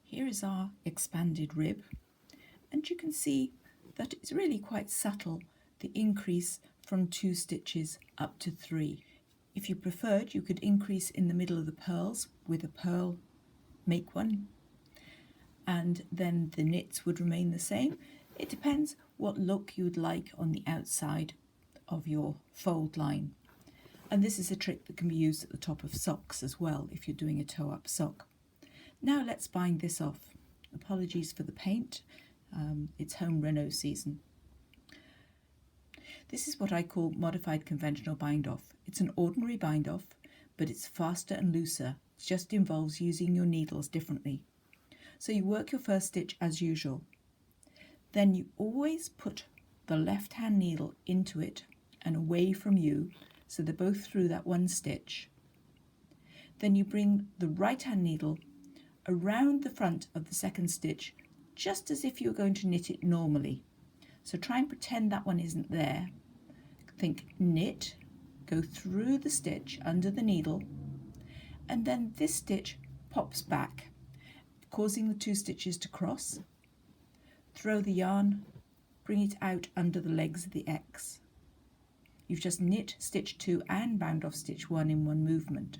Here is our expanded rib, and you can see that it's really quite subtle, the increase from 2 stitches up to 3. If you preferred, you could increase in the middle of the purls with a purl, make one, and then the knits would remain the same. It depends what look you would like on the outside of your fold line. And this is a trick that can be used at the top of socks as well if you're doing a toe-up sock. Now let's bind this off. Apologies for the paint, it's home reno season. This is what I call modified conventional bind off. It's an ordinary bind off, but it's faster and looser. It just involves using your needles differently. So you work your first stitch as usual. Then you always put the left hand needle into it and away from you, so they're both through that one stitch. Then you bring the right hand needle around the front of the second stitch, just as if you were going to knit it normally. So try and pretend that one isn't there. Think knit, go through the stitch under the needle, and then this stitch pops back, causing the 2 stitches to cross. Throw the yarn, bring it out under the legs of the X. You've just knit stitch 2 and bound off stitch 1 in one movement.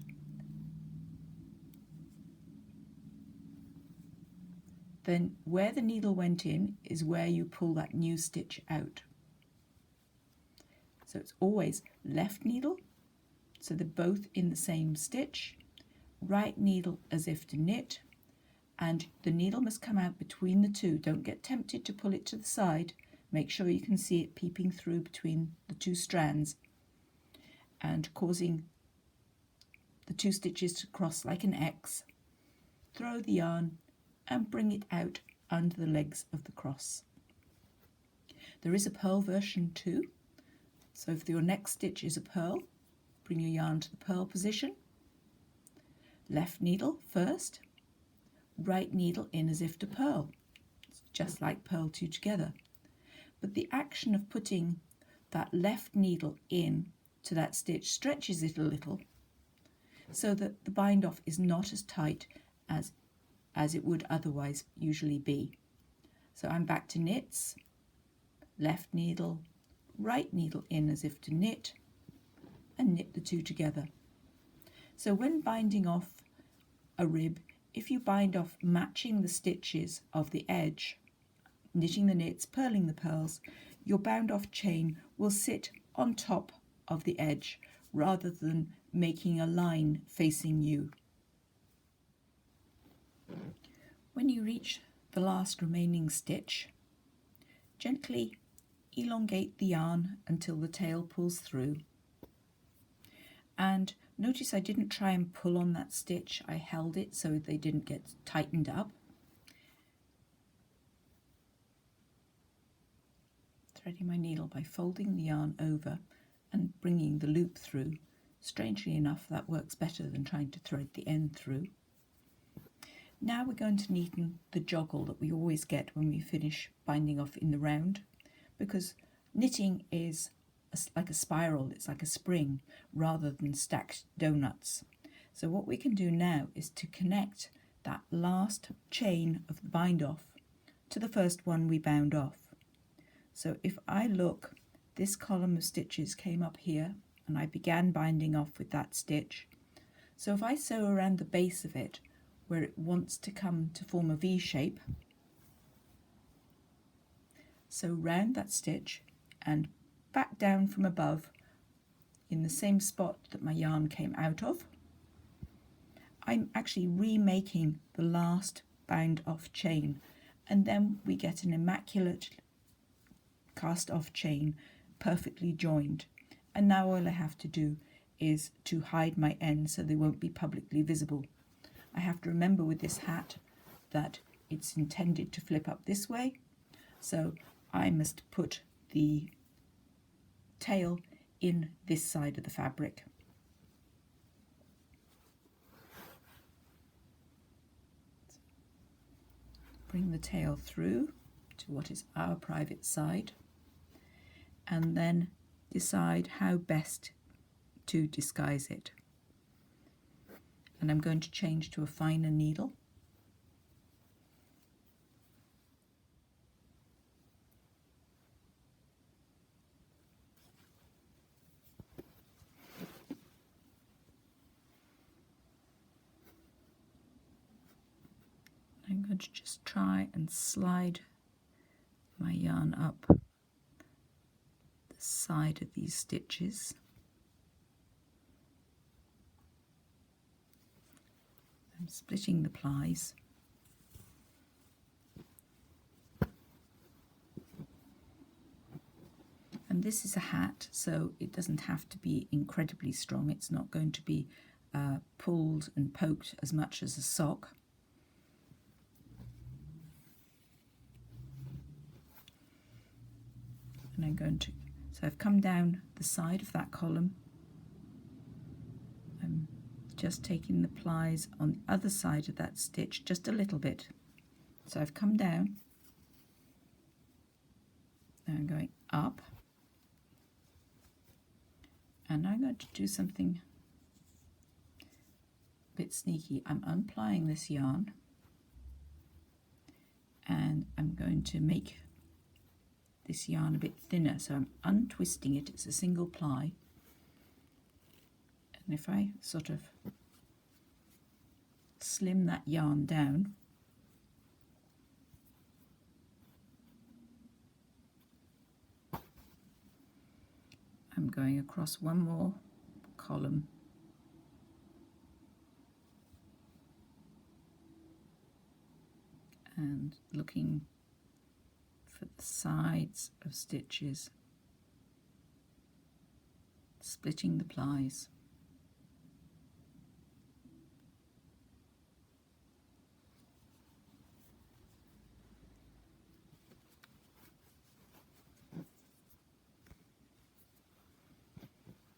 Then where the needle went in is where you pull that new stitch out. So it's always left needle, so they're both in the same stitch, right needle as if to knit, and the needle must come out between the 2. Don't get tempted to pull it to the side. Make sure you can see it peeping through between the 2 strands and causing the 2 stitches to cross like an X. Throw the yarn and bring it out under the legs of the cross. There is a purl version too, so if your next stitch is a purl, bring your yarn to the purl position, left needle first, right needle in as if to purl. It's just like purl 2 together. But the action of putting that left needle in to that stitch stretches it a little, so that the bind off is not as tight as it would otherwise usually be. So I'm back to knits, left needle, right needle in as if to knit, and knit the 2 together. So when binding off a rib, if you bind off matching the stitches of the edge, knitting the knits, purling the purls, your bound off chain will sit on top of the edge rather than making a line facing you. When you reach the last remaining stitch, gently elongate the yarn until the tail pulls through. And notice I didn't try and pull on that stitch, I held it so they didn't get tightened up. Threading my needle by folding the yarn over and bringing the loop through. Strangely enough, that works better than trying to thread the end through. Now we're going to neaten the joggle that we always get when we finish binding off in the round, because knitting is like a spiral, it's like a spring rather than stacked donuts. So what we can do now is to connect that last chain of the bind off to the first one we bound off. So if I look, this column of stitches came up here and I began binding off with that stitch. So if I sew around the base of it where it wants to come to form a V shape, sew round that stitch and back down from above in the same spot that my yarn came out of, I'm actually remaking the last bound off chain, and then we get an immaculate cast off chain, perfectly joined. And now all I have to do is to hide my ends so they won't be publicly visible. I have to remember with this hat that it's intended to flip up this way, so I must put the tail in this side of the fabric. Bring the tail through to what is our private side, and then decide how best to disguise it. And I'm going to change to a finer needle. going to just try and slide my yarn up the side of these stitches. I'm splitting the plies. And this is a hat, so it doesn't have to be incredibly strong. It's not going to be pulled and poked as much as a sock. And I'm going to, so I've come down the side of that column. I'm just taking the plies on the other side of that stitch just a little bit. So I've come down. Now I'm going up. And I'm going to do something a bit sneaky. I'm unplying this yarn and I'm going to make this yarn a bit thinner, so I'm untwisting it. It's a single ply, and if I sort of slim that yarn down, I'm going across one more column and looking for the sides of stitches, splitting the plies.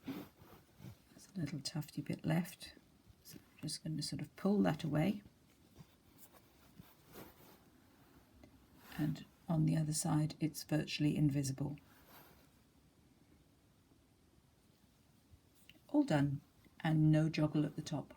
There's a little tufty bit left, so I'm just going to sort of pull that away. And on the other side it's virtually invisible. All done, and no joggle at the top.